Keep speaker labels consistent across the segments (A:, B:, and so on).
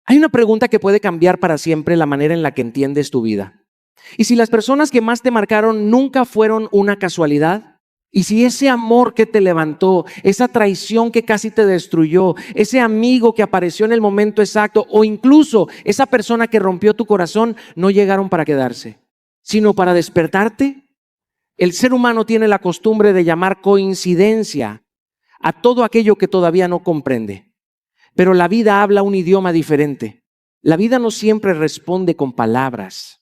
A: Hay una pregunta que puede cambiar para siempre la manera en la que entiendes tu vida. ¿Y si las personas que más te marcaron nunca fueron una casualidad? ¿Y si ese amor que te levantó, esa traición que casi te destruyó, ese amigo que apareció en el momento exacto o incluso esa persona que rompió tu corazón no llegaron para quedarse, sino para despertarte? El ser humano tiene la costumbre de llamar coincidencia a todo aquello que todavía no comprende. Pero la vida habla un idioma diferente. La vida no siempre responde con palabras,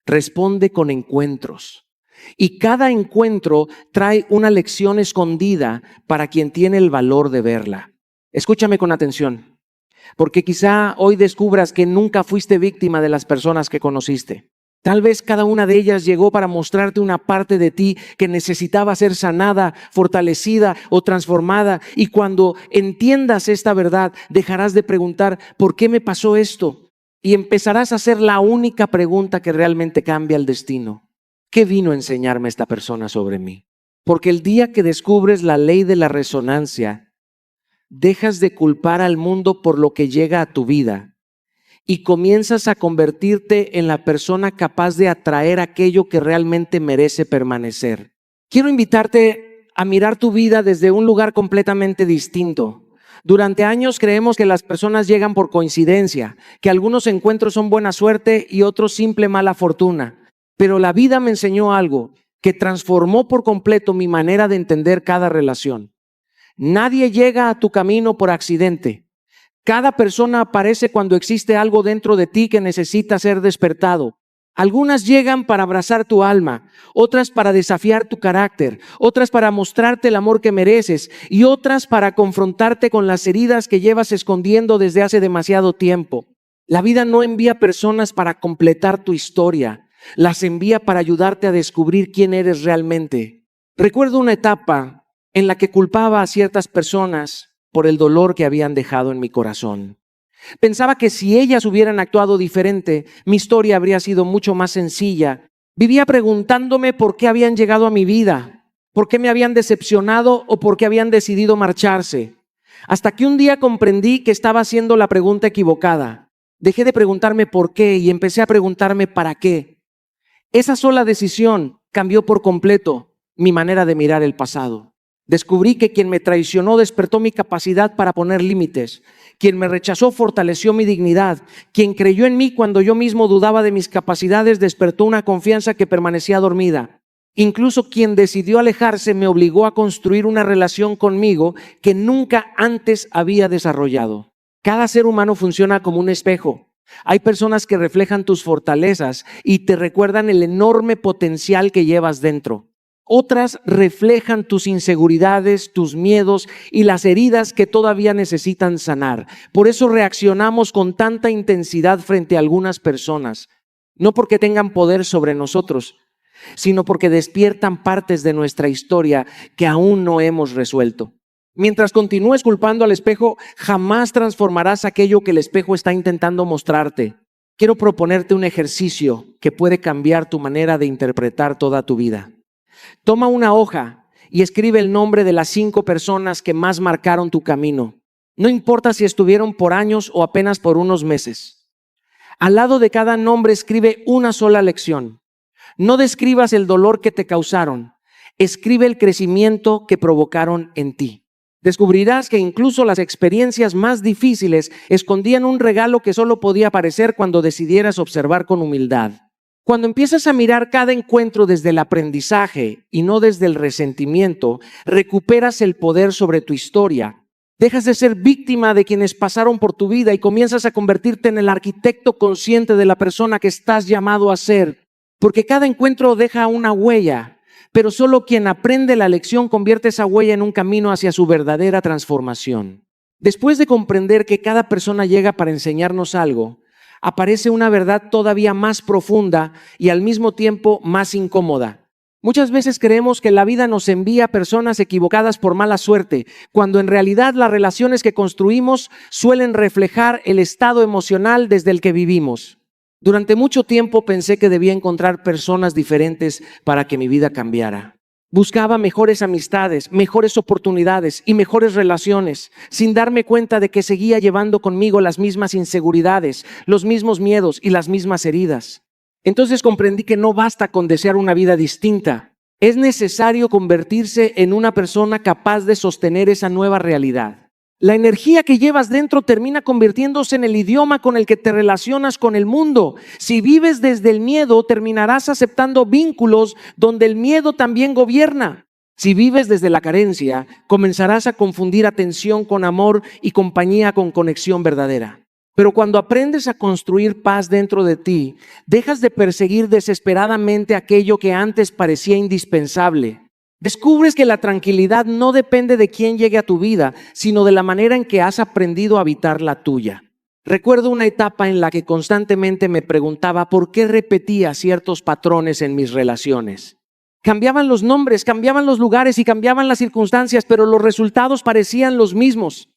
A: responde con encuentros. Y cada encuentro trae una lección escondida para quien tiene el valor de verla. Escúchame con atención, porque quizá hoy descubras que nunca fuiste víctima de las personas que conociste. Tal vez cada una de ellas llegó para mostrarte una parte de ti que necesitaba ser sanada, fortalecida o transformada. Y cuando entiendas esta verdad, dejarás de preguntar, ¿por qué me pasó esto? Y empezarás a hacer la única pregunta que realmente cambia el destino. ¿Qué vino a enseñarme esta persona sobre mí? Porque el día que descubres la ley de la resonancia, dejas de culpar al mundo por lo que llega a tu vida y comienzas a convertirte en la persona capaz de atraer aquello que realmente merece permanecer. Quiero invitarte a mirar tu vida desde un lugar completamente distinto. Durante años creemos que las personas llegan por coincidencia, que algunos encuentros son buena suerte y otros simple mala fortuna. Pero la vida me enseñó algo que transformó por completo mi manera de entender cada relación. Nadie llega a tu camino por accidente. Cada persona aparece cuando existe algo dentro de ti que necesita ser despertado. Algunas llegan para abrazar tu alma, otras para desafiar tu carácter, otras para mostrarte el amor que mereces y otras para confrontarte con las heridas que llevas escondiendo desde hace demasiado tiempo. La vida no envía personas para completar tu historia, las envía para ayudarte a descubrir quién eres realmente. Recuerdo una etapa en la que culpaba a ciertas personas por el dolor que habían dejado en mi corazón. Pensaba que si ellas hubieran actuado diferente, mi historia habría sido mucho más sencilla. Vivía preguntándome por qué habían llegado a mi vida, por qué me habían decepcionado o por qué habían decidido marcharse. Hasta que un día comprendí que estaba haciendo la pregunta equivocada. Dejé de preguntarme por qué y empecé a preguntarme para qué. Esa sola decisión cambió por completo mi manera de mirar el pasado. Descubrí que quien me traicionó despertó mi capacidad para poner límites. Quien me rechazó fortaleció mi dignidad. Quien creyó en mí cuando yo mismo dudaba de mis capacidades despertó una confianza que permanecía dormida. Incluso quien decidió alejarse me obligó a construir una relación conmigo que nunca antes había desarrollado. Cada ser humano funciona como un espejo. Hay personas que reflejan tus fortalezas y te recuerdan el enorme potencial que llevas dentro. Otras reflejan tus inseguridades, tus miedos y las heridas que todavía necesitan sanar. Por eso reaccionamos con tanta intensidad frente a algunas personas, no porque tengan poder sobre nosotros, sino porque despiertan partes de nuestra historia que aún no hemos resuelto. Mientras continúes culpando al espejo, jamás transformarás aquello que el espejo está intentando mostrarte. Quiero proponerte un ejercicio que puede cambiar tu manera de interpretar toda tu vida. Toma una hoja y escribe el nombre de las 5 personas que más marcaron tu camino. No importa si estuvieron por años o apenas por unos meses. Al lado de cada nombre escribe una sola lección. No describas el dolor que te causaron. Escribe el crecimiento que provocaron en ti. Descubrirás que incluso las experiencias más difíciles escondían un regalo que solo podía aparecer cuando decidieras observar con humildad. Cuando empiezas a mirar cada encuentro desde el aprendizaje y no desde el resentimiento, recuperas el poder sobre tu historia. Dejas de ser víctima de quienes pasaron por tu vida y comienzas a convertirte en el arquitecto consciente de la persona que estás llamado a ser. Porque cada encuentro deja una huella, pero solo quien aprende la lección convierte esa huella en un camino hacia su verdadera transformación. Después de comprender que cada persona llega para enseñarnos algo, aparece una verdad todavía más profunda y al mismo tiempo más incómoda. Muchas veces creemos que la vida nos envía a personas equivocadas por mala suerte, cuando en realidad las relaciones que construimos suelen reflejar el estado emocional desde el que vivimos. Durante mucho tiempo pensé que debía encontrar personas diferentes para que mi vida cambiara. Buscaba mejores amistades, mejores oportunidades y mejores relaciones, sin darme cuenta de que seguía llevando conmigo las mismas inseguridades, los mismos miedos y las mismas heridas. Entonces comprendí que no basta con desear una vida distinta. Es necesario convertirse en una persona capaz de sostener esa nueva realidad. La energía que llevas dentro termina convirtiéndose en el idioma con el que te relacionas con el mundo. Si vives desde el miedo, terminarás aceptando vínculos donde el miedo también gobierna. Si vives desde la carencia, comenzarás a confundir atención con amor y compañía con conexión verdadera. Pero cuando aprendes a construir paz dentro de ti, dejas de perseguir desesperadamente aquello que antes parecía indispensable. Descubres que la tranquilidad no depende de quién llegue a tu vida, sino de la manera en que has aprendido a habitar la tuya. Recuerdo una etapa en la que constantemente me preguntaba por qué repetía ciertos patrones en mis relaciones. Cambiaban los nombres, cambiaban los lugares y cambiaban las circunstancias, pero los resultados parecían los mismos.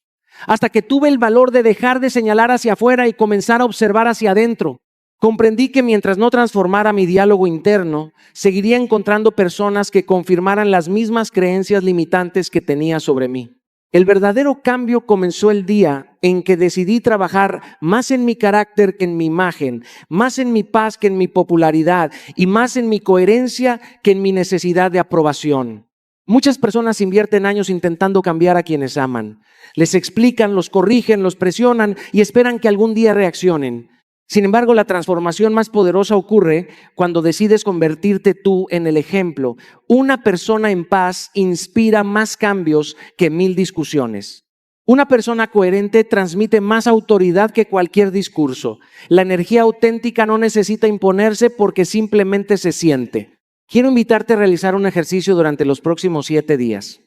A: Hasta que tuve el valor de dejar de señalar hacia afuera y comenzar a observar hacia adentro. Comprendí que mientras no transformara mi diálogo interno, seguiría encontrando personas que confirmaran las mismas creencias limitantes que tenía sobre mí. El verdadero cambio comenzó el día en que decidí trabajar más en mi carácter que en mi imagen, más en mi paz que en mi popularidad y más en mi coherencia que en mi necesidad de aprobación. Muchas personas invierten años intentando cambiar a quienes aman. Les explican, los corrigen, los presionan y esperan que algún día reaccionen. Sin embargo, la transformación más poderosa ocurre cuando decides convertirte tú en el ejemplo. Una persona en paz inspira más cambios que 1000 discusiones. Una persona coherente transmite más autoridad que cualquier discurso. La energía auténtica no necesita imponerse porque simplemente se siente. Quiero invitarte a realizar un ejercicio durante los próximos 7 días.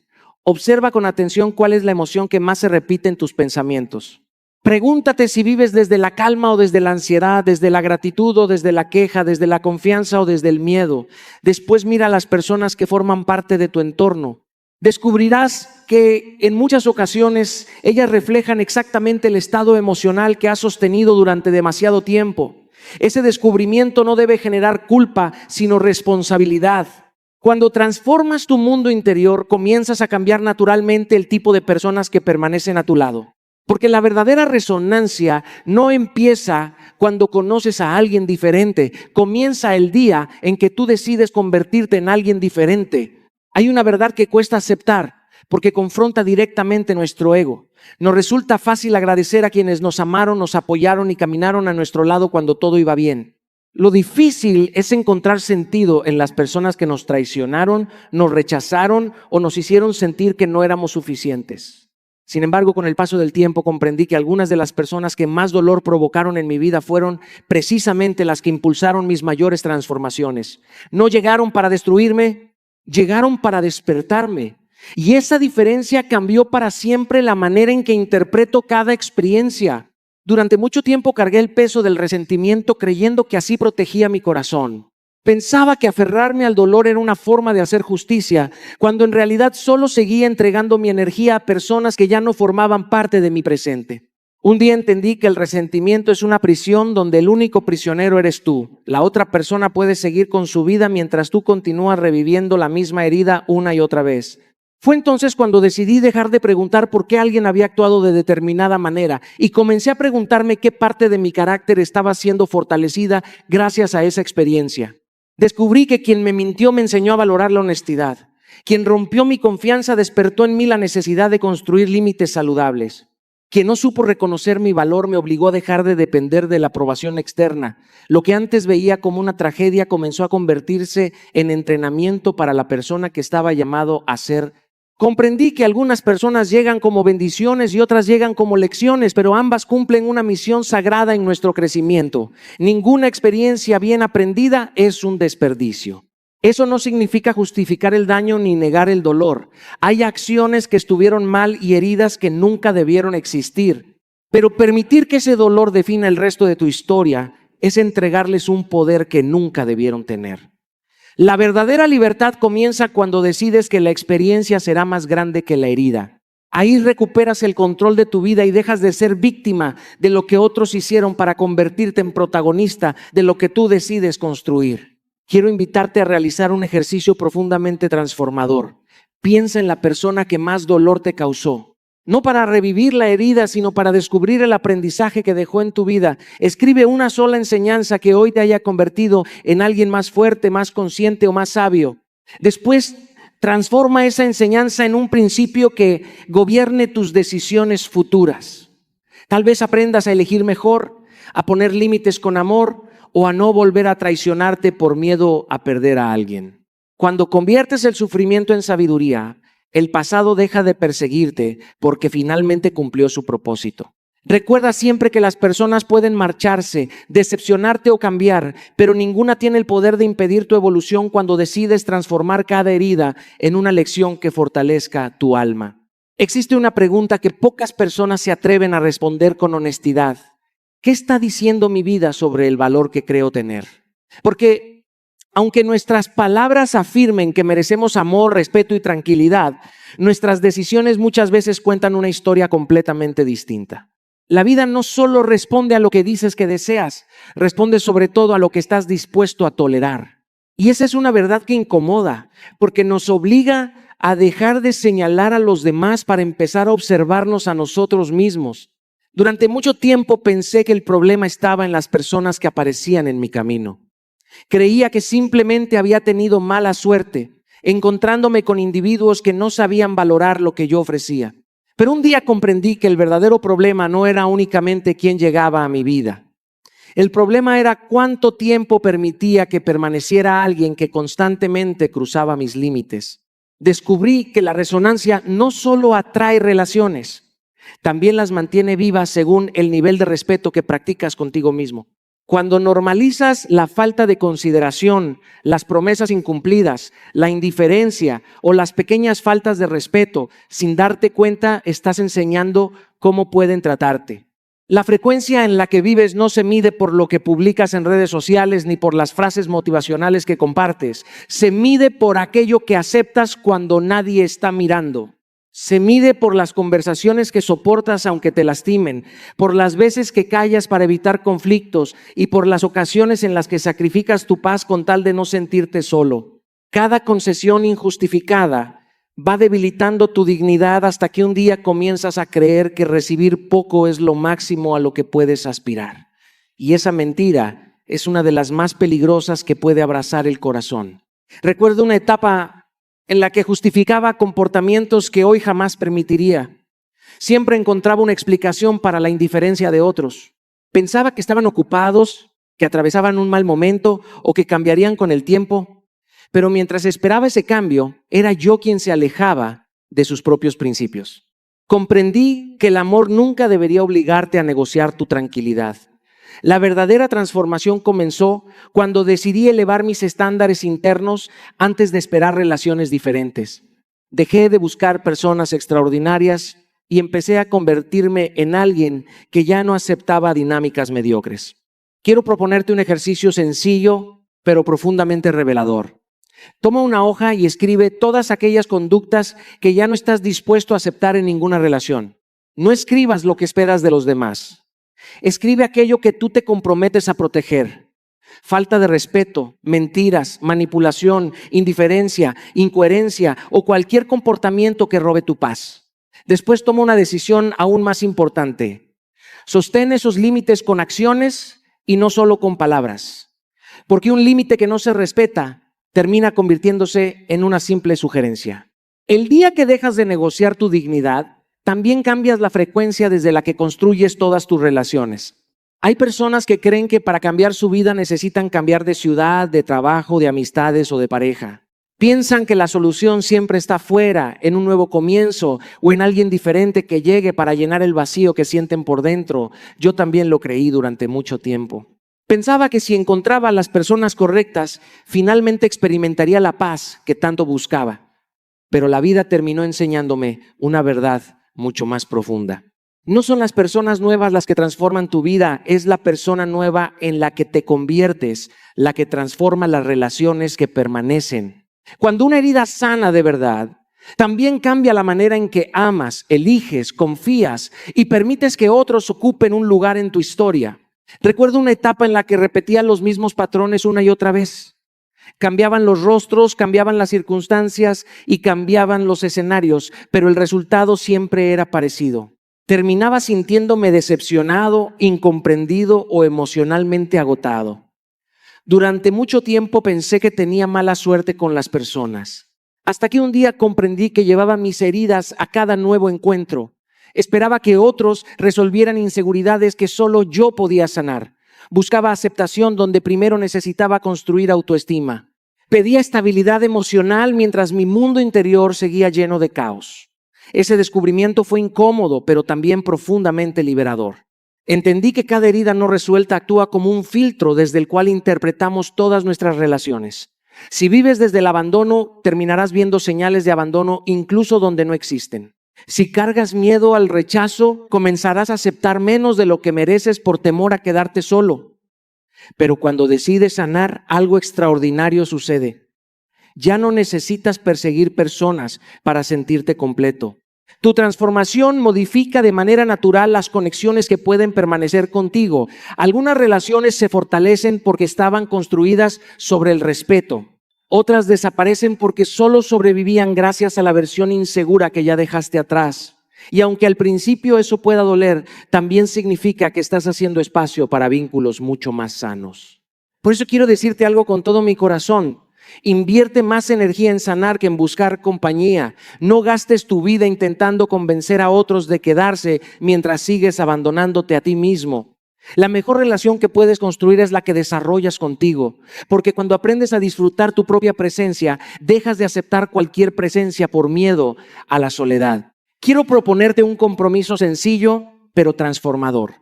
A: Observa con atención cuál es la emoción que más se repite en tus pensamientos. Pregúntate si vives desde la calma o desde la ansiedad, desde la gratitud o desde la queja, desde la confianza o desde el miedo. Después mira a las personas que forman parte de tu entorno. Descubrirás que en muchas ocasiones ellas reflejan exactamente el estado emocional que has sostenido durante demasiado tiempo. Ese descubrimiento no debe generar culpa, sino responsabilidad. Cuando transformas tu mundo interior, comienzas a cambiar naturalmente el tipo de personas que permanecen a tu lado. Porque la verdadera resonancia no empieza cuando conoces a alguien diferente. Comienza el día en que tú decides convertirte en alguien diferente. Hay una verdad que cuesta aceptar porque confronta directamente nuestro ego. Nos resulta fácil agradecer a quienes nos amaron, nos apoyaron y caminaron a nuestro lado cuando todo iba bien. Lo difícil es encontrar sentido en las personas que nos traicionaron, nos rechazaron o nos hicieron sentir que no éramos suficientes. Sin embargo, con el paso del tiempo comprendí que algunas de las personas que más dolor provocaron en mi vida fueron precisamente las que impulsaron mis mayores transformaciones. No llegaron para destruirme, llegaron para despertarme. Y esa diferencia cambió para siempre la manera en que interpreto cada experiencia. Durante mucho tiempo cargué el peso del resentimiento creyendo que así protegía mi corazón. Pensaba que aferrarme al dolor era una forma de hacer justicia, cuando en realidad solo seguía entregando mi energía a personas que ya no formaban parte de mi presente. Un día entendí que el resentimiento es una prisión donde el único prisionero eres tú. La otra persona puede seguir con su vida mientras tú continúas reviviendo la misma herida una y otra vez. Fue entonces cuando decidí dejar de preguntar por qué alguien había actuado de determinada manera y comencé a preguntarme qué parte de mi carácter estaba siendo fortalecida gracias a esa experiencia. Descubrí que quien me mintió me enseñó a valorar la honestidad. Quien rompió mi confianza despertó en mí la necesidad de construir límites saludables. Quien no supo reconocer mi valor me obligó a dejar de depender de la aprobación externa. Lo que antes veía como una tragedia comenzó a convertirse en entrenamiento para la persona que estaba llamado a ser. Comprendí que algunas personas llegan como bendiciones y otras llegan como lecciones, pero ambas cumplen una misión sagrada en nuestro crecimiento. Ninguna experiencia bien aprendida es un desperdicio. Eso no significa justificar el daño ni negar el dolor. Hay acciones que estuvieron mal y heridas que nunca debieron existir. Pero permitir que ese dolor defina el resto de tu historia es entregarles un poder que nunca debieron tener. La verdadera libertad comienza cuando decides que la experiencia será más grande que la herida. Ahí recuperas el control de tu vida y dejas de ser víctima de lo que otros hicieron para convertirte en protagonista de lo que tú decides construir. quiero invitarte a realizar un ejercicio profundamente transformador. Piensa en la persona que más dolor te causó. No para revivir la herida, sino para descubrir el aprendizaje que dejó en tu vida. Escribe una sola enseñanza que hoy te haya convertido en alguien más fuerte, más consciente o más sabio. Después, transforma esa enseñanza en un principio que gobierne tus decisiones futuras. Tal vez aprendas a elegir mejor, a poner límites con amor o a no volver a traicionarte por miedo a perder a alguien. Cuando conviertes el sufrimiento en sabiduría, el pasado deja de perseguirte porque finalmente cumplió su propósito. Recuerda siempre que las personas pueden marcharse, decepcionarte o cambiar, pero ninguna tiene el poder de impedir tu evolución cuando decides transformar cada herida en una lección que fortalezca tu alma. Existe una pregunta que pocas personas se atreven a responder con honestidad. ¿Qué está diciendo mi vida sobre el valor que creo tener? Porque aunque nuestras palabras afirmen que merecemos amor, respeto y tranquilidad, nuestras decisiones muchas veces cuentan una historia completamente distinta. La vida no solo responde a lo que dices que deseas, responde sobre todo a lo que estás dispuesto a tolerar. Y esa es una verdad que incomoda, porque nos obliga a dejar de señalar a los demás para empezar a observarnos a nosotros mismos. Durante mucho tiempo pensé que el problema estaba en las personas que aparecían en mi camino. Creía que simplemente había tenido mala suerte, encontrándome con individuos que no sabían valorar lo que yo ofrecía. Pero un día comprendí que el verdadero problema no era únicamente quién llegaba a mi vida. El problema era cuánto tiempo permitía que permaneciera alguien que constantemente cruzaba mis límites. Descubrí que la resonancia no solo atrae relaciones, también las mantiene vivas según el nivel de respeto que practicas contigo mismo. Cuando normalizas la falta de consideración, las promesas incumplidas, la indiferencia o las pequeñas faltas de respeto, sin darte cuenta, estás enseñando cómo pueden tratarte. La frecuencia en la que vives no se mide por lo que publicas en redes sociales ni por las frases motivacionales que compartes. Se mide por aquello que aceptas cuando nadie está mirando. Se mide por las conversaciones que soportas aunque te lastimen, por las veces que callas para evitar conflictos y por las ocasiones en las que sacrificas tu paz con tal de no sentirte solo. Cada concesión injustificada va debilitando tu dignidad hasta que un día comienzas a creer que recibir poco es lo máximo a lo que puedes aspirar. Y esa mentira es una de las más peligrosas que puede abrazar el corazón. Recuerdo una etapa en la que justificaba comportamientos que hoy jamás permitiría. Siempre encontraba una explicación para la indiferencia de otros. Pensaba que estaban ocupados, que atravesaban un mal momento o que cambiarían con el tiempo. Pero mientras esperaba ese cambio, era yo quien se alejaba de sus propios principios. Comprendí que el amor nunca debería obligarte a negociar tu tranquilidad. La verdadera transformación comenzó cuando decidí elevar mis estándares internos antes de esperar relaciones diferentes. Dejé de buscar personas extraordinarias y empecé a convertirme en alguien que ya no aceptaba dinámicas mediocres. Quiero proponerte un ejercicio sencillo, pero profundamente revelador. Toma una hoja y escribe todas aquellas conductas que ya no estás dispuesto a aceptar en ninguna relación. No escribas lo que esperas de los demás. Escribe aquello que tú te comprometes a proteger. Falta de respeto, mentiras, manipulación, indiferencia, incoherencia o cualquier comportamiento que robe tu paz. Después toma una decisión aún más importante. Sostén esos límites con acciones y no solo con palabras. Porque un límite que no se respeta termina convirtiéndose en una simple sugerencia. El día que dejas de negociar tu dignidad, también cambias la frecuencia desde la que construyes todas tus relaciones. Hay personas que creen que para cambiar su vida necesitan cambiar de ciudad, de trabajo, de amistades o de pareja. Piensan que la solución siempre está fuera, en un nuevo comienzo o en alguien diferente que llegue para llenar el vacío que sienten por dentro. Yo también lo creí durante mucho tiempo. Pensaba que si encontraba a las personas correctas, finalmente experimentaría la paz que tanto buscaba. Pero la vida terminó enseñándome una verdad mucho más profunda. No son las personas nuevas las que transforman tu vida, es la persona nueva en la que te conviertes, la que transforma las relaciones que permanecen. Cuando una herida sana de verdad, también cambia la manera en que amas, eliges, confías y permites que otros ocupen un lugar en tu historia. Recuerdo una etapa en la que repetía los mismos patrones una y otra vez. Cambiaban los rostros, cambiaban las circunstancias y cambiaban los escenarios, pero el resultado siempre era parecido. Terminaba sintiéndome decepcionado, incomprendido o emocionalmente agotado. Durante mucho tiempo pensé que tenía mala suerte con las personas, hasta que un día comprendí que llevaba mis heridas a cada nuevo encuentro. Esperaba que otros resolvieran inseguridades que solo yo podía sanar. Buscaba aceptación donde primero necesitaba construir autoestima. Pedía estabilidad emocional mientras mi mundo interior seguía lleno de caos. Ese descubrimiento fue incómodo, pero también profundamente liberador. Entendí que cada herida no resuelta actúa como un filtro desde el cual interpretamos todas nuestras relaciones. Si vives desde el abandono, terminarás viendo señales de abandono incluso donde no existen. Si cargas miedo al rechazo, comenzarás a aceptar menos de lo que mereces por temor a quedarte solo. Pero cuando decides sanar, algo extraordinario sucede. Ya no necesitas perseguir personas para sentirte completo. Tu transformación modifica de manera natural las conexiones que pueden permanecer contigo. Algunas relaciones se fortalecen porque estaban construidas sobre el respeto. Otras desaparecen porque solo sobrevivían gracias a la versión insegura que ya dejaste atrás. Y aunque al principio eso pueda doler, también significa que estás haciendo espacio para vínculos mucho más sanos. Por eso quiero decirte algo con todo mi corazón. Invierte más energía en sanar que en buscar compañía. No gastes tu vida intentando convencer a otros de quedarse mientras sigues abandonándote a ti mismo. La mejor relación que puedes construir es la que desarrollas contigo, porque cuando aprendes a disfrutar tu propia presencia, dejas de aceptar cualquier presencia por miedo a la soledad. Quiero proponerte un compromiso sencillo, pero transformador.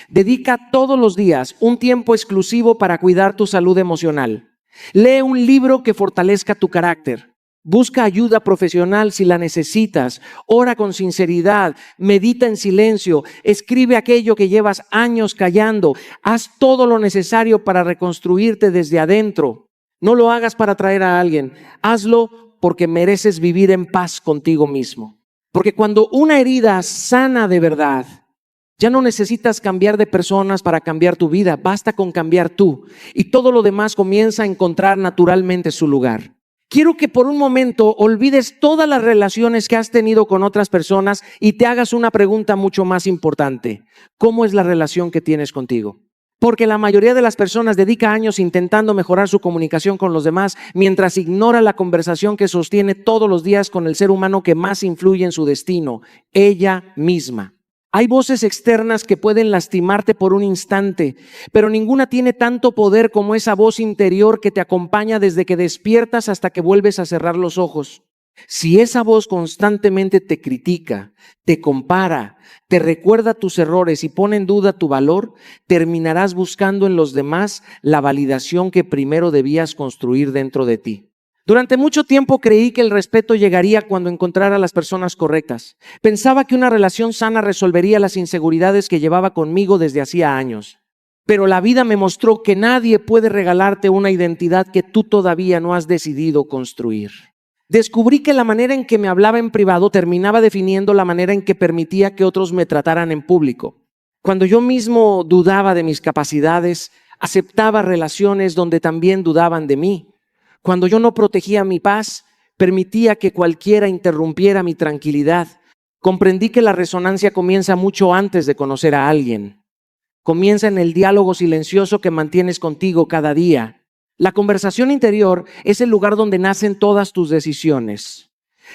A: Dedica todos los días un tiempo exclusivo para cuidar tu salud emocional. Lee un libro que fortalezca tu carácter. Busca ayuda profesional si la necesitas. Ora con sinceridad. Medita en silencio. Escribe aquello que llevas años callando. Haz todo lo necesario para reconstruirte desde adentro. No lo hagas para atraer a alguien. Hazlo porque mereces vivir en paz contigo mismo. Porque cuando una herida sana de verdad, ya no necesitas cambiar de personas para cambiar tu vida, basta con cambiar tú y todo lo demás comienza a encontrar naturalmente su lugar. Quiero que por un momento olvides todas las relaciones que has tenido con otras personas y te hagas una pregunta mucho más importante. ¿Cómo es la relación que tienes contigo? Porque la mayoría de las personas dedica años intentando mejorar su comunicación con los demás mientras ignora la conversación que sostiene todos los días con el ser humano que más influye en su destino, ella misma. Hay voces externas que pueden lastimarte por un instante, pero ninguna tiene tanto poder como esa voz interior que te acompaña desde que despiertas hasta que vuelves a cerrar los ojos. Si esa voz constantemente te critica, te compara, te recuerda tus errores y pone en duda tu valor, terminarás buscando en los demás la validación que primero debías construir dentro de ti. Durante mucho tiempo creí que el respeto llegaría cuando encontrara a las personas correctas. Pensaba que una relación sana resolvería las inseguridades que llevaba conmigo desde hacía años. Pero la vida me mostró que nadie puede regalarte una identidad que tú todavía no has decidido construir. Descubrí que la manera en que me hablaba en privado terminaba definiendo la manera en que permitía que otros me trataran en público. Cuando yo mismo dudaba de mis capacidades, aceptaba relaciones donde también dudaban de mí. Cuando yo no protegía mi paz, permitía que cualquiera interrumpiera mi tranquilidad. Comprendí que la resonancia comienza mucho antes de conocer a alguien. Comienza en el diálogo silencioso que mantienes contigo cada día. La conversación interior es el lugar donde nacen todas tus decisiones.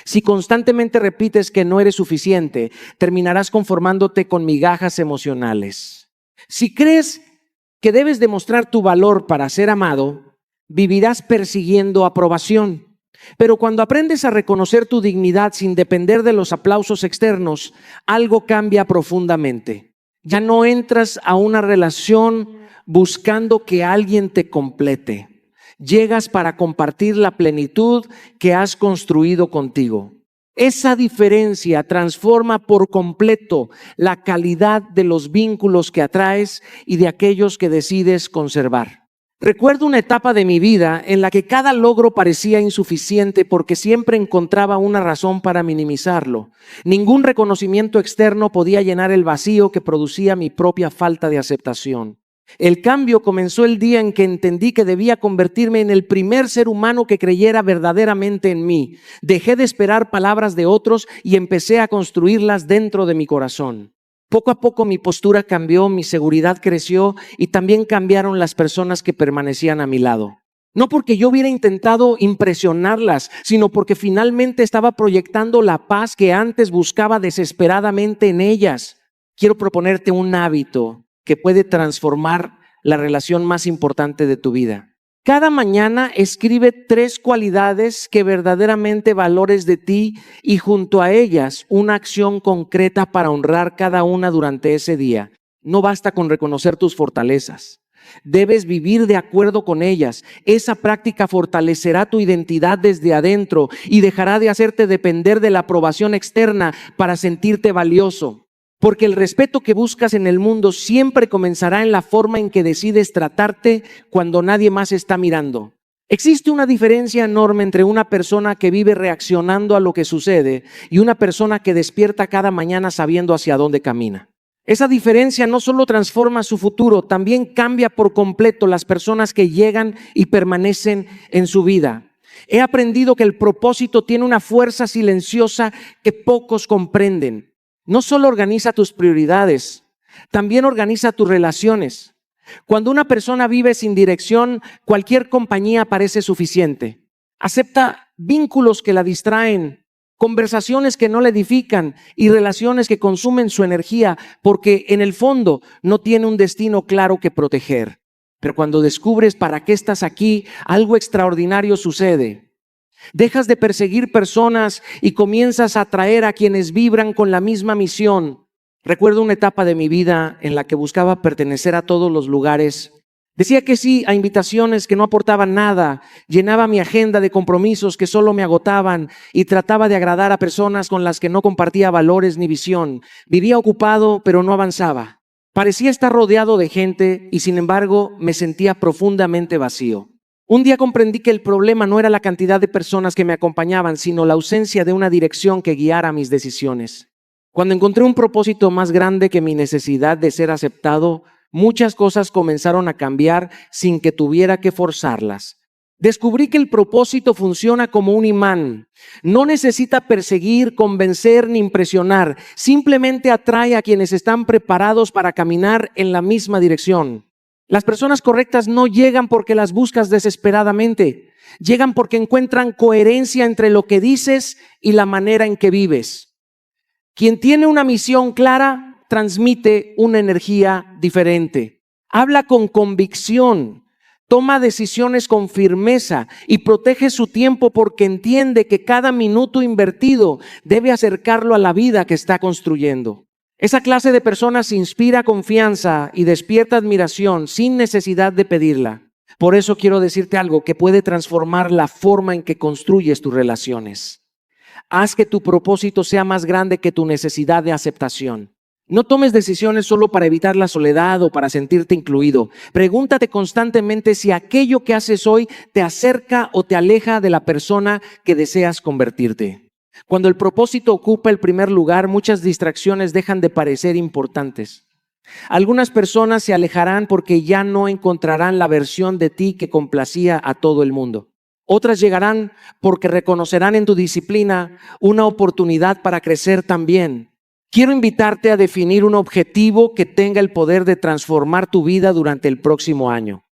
A: Si constantemente repites que no eres suficiente, terminarás conformándote con migajas emocionales. Si crees que debes demostrar tu valor para ser amado, vivirás persiguiendo aprobación. Pero cuando aprendes a reconocer tu dignidad sin depender de los aplausos externos, algo cambia profundamente. Ya no entras a una relación buscando que alguien te complete. Llegas para compartir la plenitud que has construido contigo. Esa diferencia transforma por completo la calidad de los vínculos que atraes y de aquellos que decides conservar. Recuerdo una etapa de mi vida en la que cada logro parecía insuficiente porque siempre encontraba una razón para minimizarlo. Ningún reconocimiento externo podía llenar el vacío que producía mi propia falta de aceptación. El cambio comenzó el día en que entendí que debía convertirme en el primer ser humano que creyera verdaderamente en mí. Dejé de esperar palabras de otros y empecé a construirlas dentro de mi corazón. Poco a poco mi postura cambió, mi seguridad creció y también cambiaron las personas que permanecían a mi lado. No porque yo hubiera intentado impresionarlas, sino porque finalmente estaba proyectando la paz que antes buscaba desesperadamente en ellas. Quiero proponerte un hábito que puede transformar la relación más importante de tu vida. Cada mañana escribe 3 cualidades que verdaderamente valores de ti y junto a ellas una acción concreta para honrar cada una durante ese día. No basta con reconocer tus fortalezas. Debes vivir de acuerdo con ellas. Esa práctica fortalecerá tu identidad desde adentro y dejará de hacerte depender de la aprobación externa para sentirte valioso. Porque el respeto que buscas en el mundo siempre comenzará en la forma en que decides tratarte cuando nadie más está mirando. Existe una diferencia enorme entre una persona que vive reaccionando a lo que sucede y una persona que despierta cada mañana sabiendo hacia dónde camina. Esa diferencia no solo transforma su futuro, también cambia por completo las personas que llegan y permanecen en su vida. He aprendido que el propósito tiene una fuerza silenciosa que pocos comprenden. No solo organiza tus prioridades, también organiza tus relaciones. Cuando una persona vive sin dirección, cualquier compañía parece suficiente. Acepta vínculos que la distraen, conversaciones que no la edifican y relaciones que consumen su energía porque en el fondo no tiene un destino claro que proteger. Pero cuando descubres para qué estás aquí, algo extraordinario sucede. Dejas de perseguir personas y comienzas a atraer a quienes vibran con la misma misión. Recuerdo una etapa de mi vida en la que buscaba pertenecer a todos los lugares. Decía que sí a invitaciones que no aportaban nada, llenaba mi agenda de compromisos que solo me agotaban y trataba de agradar a personas con las que no compartía valores ni visión. Vivía ocupado, pero no avanzaba. Parecía estar rodeado de gente y sin embargo me sentía profundamente vacío. Un día comprendí que el problema no era la cantidad de personas que me acompañaban, sino la ausencia de una dirección que guiara mis decisiones. Cuando encontré un propósito más grande que mi necesidad de ser aceptado, muchas cosas comenzaron a cambiar sin que tuviera que forzarlas. Descubrí que el propósito funciona como un imán. No necesita perseguir, convencer ni impresionar. Simplemente atrae a quienes están preparados para caminar en la misma dirección. Las personas correctas no llegan porque las buscas desesperadamente. Llegan porque encuentran coherencia entre lo que dices y la manera en que vives. Quien tiene una misión clara transmite una energía diferente. Habla con convicción, toma decisiones con firmeza y protege su tiempo porque entiende que cada minuto invertido debe acercarlo a la vida que está construyendo. Esa clase de personas inspira confianza y despierta admiración sin necesidad de pedirla. Por eso quiero decirte algo que puede transformar la forma en que construyes tus relaciones. Haz que tu propósito sea más grande que tu necesidad de aceptación. No tomes decisiones solo para evitar la soledad o para sentirte incluido. Pregúntate constantemente si aquello que haces hoy te acerca o te aleja de la persona que deseas convertirte. Cuando el propósito ocupa el primer lugar, muchas distracciones dejan de parecer importantes. Algunas personas se alejarán porque ya no encontrarán la versión de ti que complacía a todo el mundo. Otras llegarán porque reconocerán en tu disciplina una oportunidad para crecer también. Quiero invitarte a definir un objetivo que tenga el poder de transformar tu vida durante el próximo año.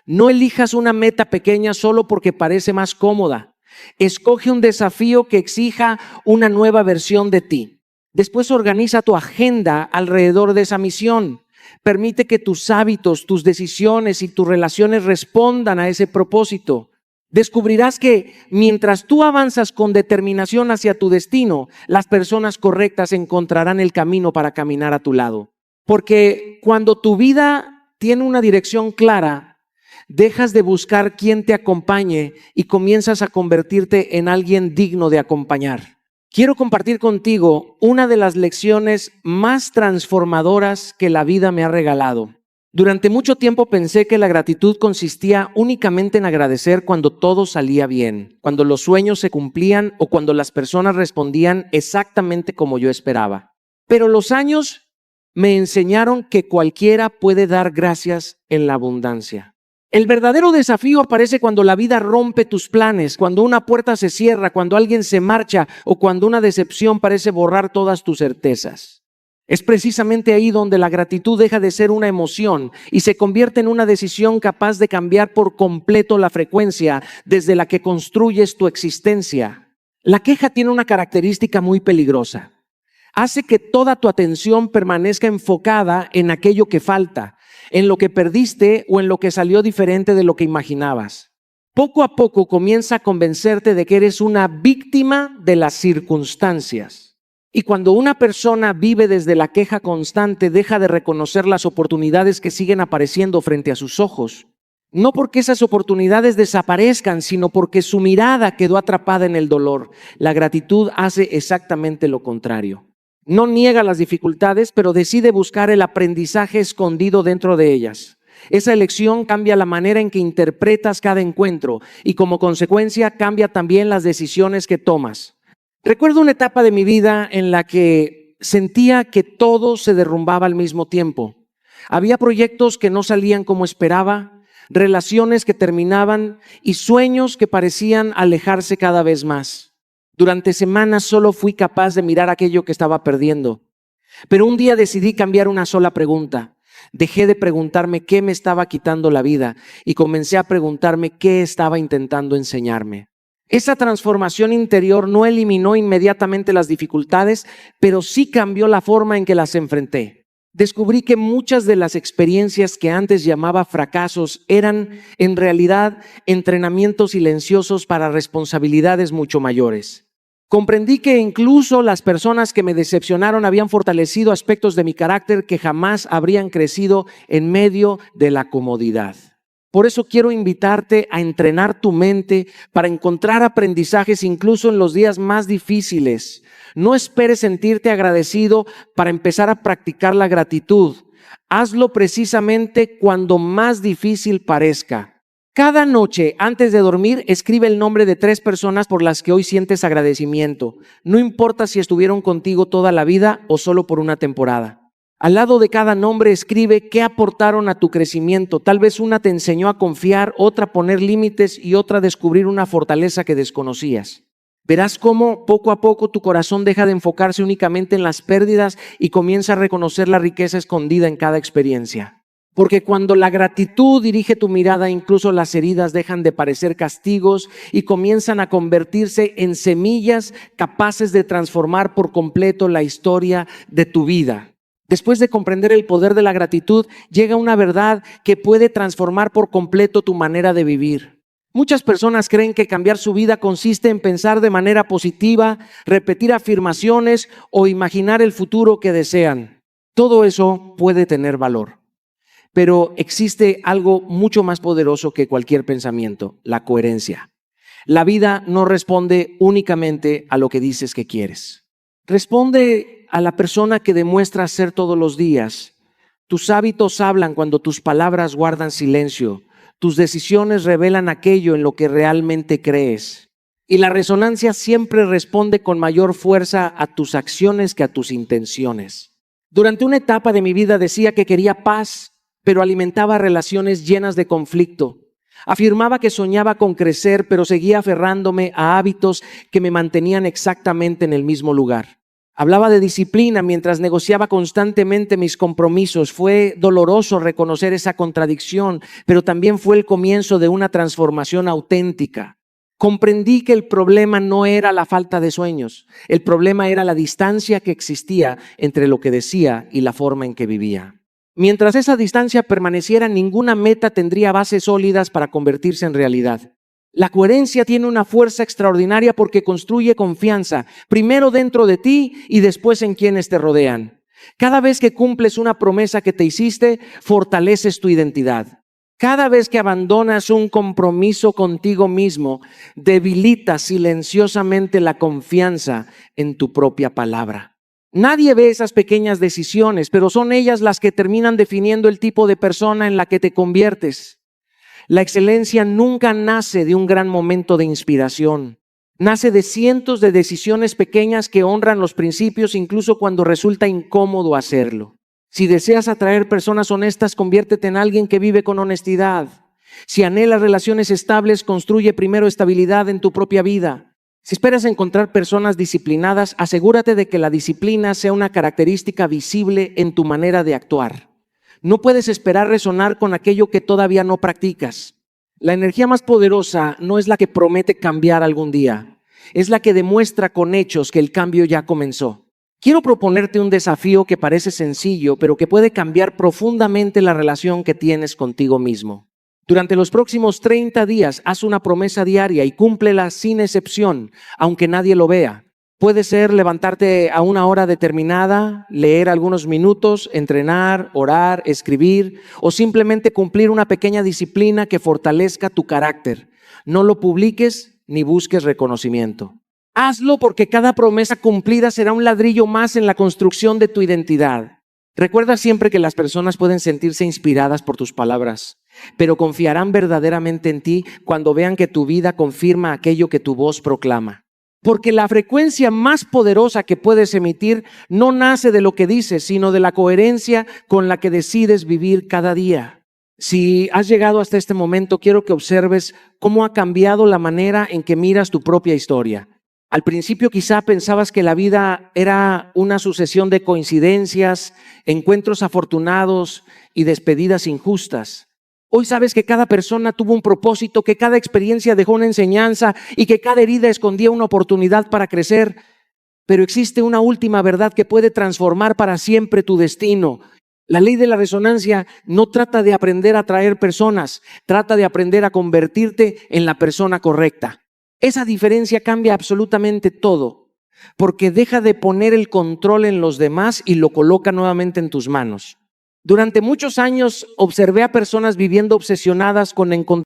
A: No elijas una meta pequeña solo porque parece más cómoda. Escoge un desafío que exija una nueva versión de ti. Después organiza tu agenda alrededor de esa misión. Permite que tus hábitos, tus decisiones y tus relaciones respondan a ese propósito. Descubrirás que mientras tú avanzas con determinación hacia tu destino, las personas correctas encontrarán el camino para caminar a tu lado. Porque cuando tu vida tiene una dirección clara, dejas de buscar quién te acompañe y comienzas a convertirte en alguien digno de acompañar. Quiero compartir contigo una de las lecciones más transformadoras que la vida me ha regalado. Durante mucho tiempo pensé que la gratitud consistía únicamente en agradecer cuando todo salía bien, cuando los sueños se cumplían o cuando las personas respondían exactamente como yo esperaba. Pero los años me enseñaron que cualquiera puede dar gracias en la abundancia. El verdadero desafío aparece cuando la vida rompe tus planes, cuando una puerta se cierra, cuando alguien se marcha o cuando una decepción parece borrar todas tus certezas. Es precisamente ahí donde la gratitud deja de ser una emoción y se convierte en una decisión capaz de cambiar por completo la frecuencia desde la que construyes tu existencia. La queja tiene una característica muy peligrosa. Hace que toda tu atención permanezca enfocada en aquello que falta, en lo que perdiste o en lo que salió diferente de lo que imaginabas. Poco a poco comienza a convencerte de que eres una víctima de las circunstancias. Y cuando una persona vive desde la queja constante, deja de reconocer las oportunidades que siguen apareciendo frente a sus ojos. No porque esas oportunidades desaparezcan, sino porque su mirada quedó atrapada en el dolor. La gratitud hace exactamente lo contrario. No niega las dificultades, pero decide buscar el aprendizaje escondido dentro de ellas. Esa elección cambia la manera en que interpretas cada encuentro y como consecuencia cambia también las decisiones que tomas. Recuerdo una etapa de mi vida en la que sentía que todo se derrumbaba al mismo tiempo. Había proyectos que no salían como esperaba, relaciones que terminaban y sueños que parecían alejarse cada vez más. Durante semanas solo fui capaz de mirar aquello que estaba perdiendo. Pero un día decidí cambiar una sola pregunta. Dejé de preguntarme qué me estaba quitando la vida y comencé a preguntarme qué estaba intentando enseñarme. Esa transformación interior no eliminó inmediatamente las dificultades, pero sí cambió la forma en que las enfrenté. Descubrí que muchas de las experiencias que antes llamaba fracasos eran en realidad entrenamientos silenciosos para responsabilidades mucho mayores. Comprendí que incluso las personas que me decepcionaron habían fortalecido aspectos de mi carácter que jamás habrían crecido en medio de la comodidad. Por eso quiero invitarte a entrenar tu mente para encontrar aprendizajes incluso en los días más difíciles. No esperes sentirte agradecido para empezar a practicar la gratitud. Hazlo precisamente cuando más difícil parezca. Cada noche, antes de dormir, escribe el nombre de 3 personas por las que hoy sientes agradecimiento. No importa si estuvieron contigo toda la vida o solo por una temporada. Al lado de cada nombre escribe qué aportaron a tu crecimiento. Tal vez una te enseñó a confiar, otra a poner límites y otra a descubrir una fortaleza que desconocías. Verás cómo poco a poco tu corazón deja de enfocarse únicamente en las pérdidas y comienza a reconocer la riqueza escondida en cada experiencia. Porque cuando la gratitud dirige tu mirada, incluso las heridas dejan de parecer castigos y comienzan a convertirse en semillas capaces de transformar por completo la historia de tu vida. Después de comprender el poder de la gratitud, llega una verdad que puede transformar por completo tu manera de vivir. Muchas personas creen que cambiar su vida consiste en pensar de manera positiva, repetir afirmaciones o imaginar el futuro que desean. Todo eso puede tener valor. Pero existe algo mucho más poderoso que cualquier pensamiento: la coherencia. La vida no responde únicamente a lo que dices que quieres. Responde a la persona que demuestras ser todos los días. Tus hábitos hablan cuando tus palabras guardan silencio. Tus decisiones revelan aquello en lo que realmente crees. Y la resonancia siempre responde con mayor fuerza a tus acciones que a tus intenciones. Durante una etapa de mi vida decía que quería paz, pero alimentaba relaciones llenas de conflicto. Afirmaba que soñaba con crecer, pero seguía aferrándome a hábitos que me mantenían exactamente en el mismo lugar. Hablaba de disciplina mientras negociaba constantemente mis compromisos. Fue doloroso reconocer esa contradicción, pero también fue el comienzo de una transformación auténtica. Comprendí que el problema no era la falta de sueños. El problema era la distancia que existía entre lo que decía y la forma en que vivía. Mientras esa distancia permaneciera, ninguna meta tendría bases sólidas para convertirse en realidad. La coherencia tiene una fuerza extraordinaria porque construye confianza, primero dentro de ti y después en quienes te rodean. Cada vez que cumples una promesa que te hiciste, fortaleces tu identidad. Cada vez que abandonas un compromiso contigo mismo, debilitas silenciosamente la confianza en tu propia palabra. Nadie ve esas pequeñas decisiones, pero son ellas las que terminan definiendo el tipo de persona en la que te conviertes. La excelencia nunca nace de un gran momento de inspiración. Nace de cientos de decisiones pequeñas que honran los principios incluso cuando resulta incómodo hacerlo. Si deseas atraer personas honestas, conviértete en alguien que vive con honestidad. Si anhelas relaciones estables, construye primero estabilidad en tu propia vida. Si esperas encontrar personas disciplinadas, asegúrate de que la disciplina sea una característica visible en tu manera de actuar. No puedes esperar resonar con aquello que todavía no practicas. La energía más poderosa no es la que promete cambiar algún día, es la que demuestra con hechos que el cambio ya comenzó. Quiero proponerte un desafío que parece sencillo, pero que puede cambiar profundamente la relación que tienes contigo mismo. Durante los próximos 30 días, haz una promesa diaria y cúmplela sin excepción, aunque nadie lo vea. Puede ser levantarte a una hora determinada, leer algunos minutos, entrenar, orar, escribir o simplemente cumplir una pequeña disciplina que fortalezca tu carácter. No lo publiques ni busques reconocimiento. Hazlo porque cada promesa cumplida será un ladrillo más en la construcción de tu identidad. Recuerda siempre que las personas pueden sentirse inspiradas por tus palabras, pero confiarán verdaderamente en ti cuando vean que tu vida confirma aquello que tu voz proclama. Porque la frecuencia más poderosa que puedes emitir no nace de lo que dices, sino de la coherencia con la que decides vivir cada día. Si has llegado hasta este momento, quiero que observes cómo ha cambiado la manera en que miras tu propia historia. Al principio quizá pensabas que la vida era una sucesión de coincidencias, encuentros afortunados y despedidas injustas. Hoy sabes que cada persona tuvo un propósito, que cada experiencia dejó una enseñanza y que cada herida escondía una oportunidad para crecer. Pero existe una última verdad que puede transformar para siempre tu destino. La ley de la resonancia no trata de aprender a atraer personas, trata de aprender a convertirte en la persona correcta. Esa diferencia cambia absolutamente todo, porque deja de poner el control en los demás y lo coloca nuevamente en tus manos. Durante muchos años observé a personas viviendo obsesionadas con encontrar